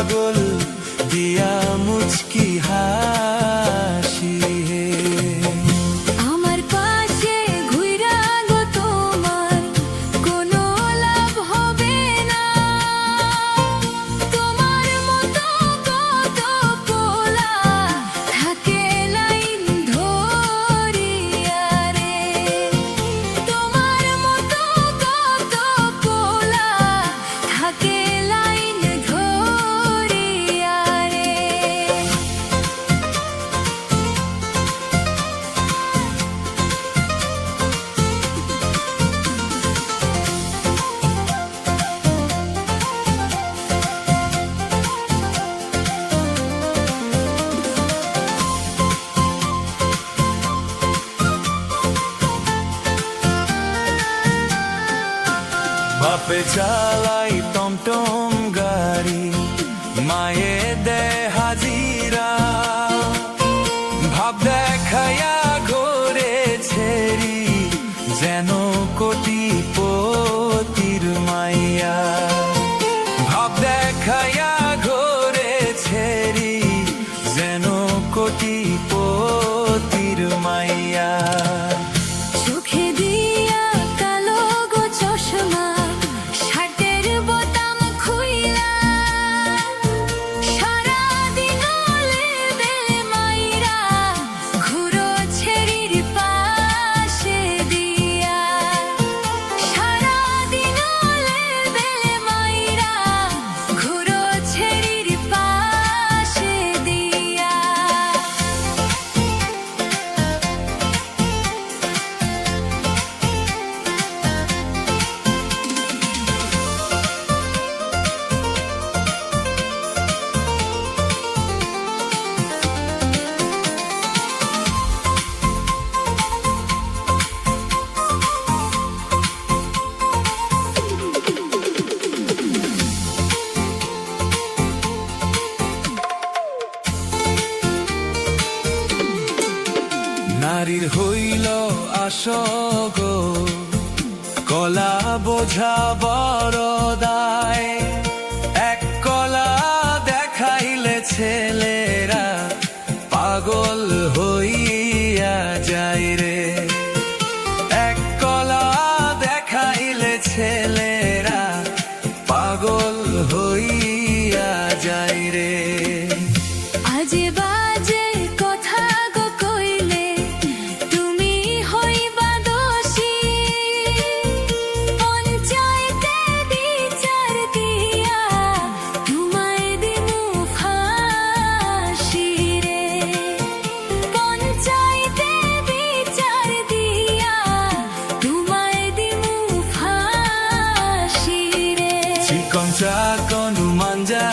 পাগল দিয়া মুচকি হাসি আমার পাশে ঘুইরা গো তোমার কোনো লাভ হবে না তোমার মতো কত পোলা থাকে লাইন ধরিয়া রে তোমার মতো কত পোলা থাকে লাইন ধরিয়া রে বাপে চালাই টমটম গাড়ি মায়ে দে হাজিরা ভাব দেখাইয়া ঘোরে ছেড়ি যেন কোটিপতির মাইয়া ভাব দেখাইয়া ঘোরে ছেড়ি যেন কোটিপতির মাইয়া চোখে দিয়া কালো গো চশমা শার্টের বোতাম খুইলা সারাদিন লেবেল মাইরা ঘুরো ছেড়ির পাশে দিয়া সারাদিন লেবেল মাইরা ঘুরো ছেড়ির পাশে দিয়া নারীর হইল আসগ কলা বোঝা বড় দায় এক কলা দেখাইলে ছেলেরা পাগল হইয়া যায় রে এক কলা দেখাইলে ছেলেরা পাগল হইয়া যায় রে আজে বাজে কথা গো কইলে তুমি হইবা দোষী পঞ্চায়েতে বিচার দিয়া তোমায় দিমু ফাঁসি রে পঞ্চায়েতে বিচার দিয়া তোমায় দিমু ফাঁসি রে চিকন চাকন মাঞ্জা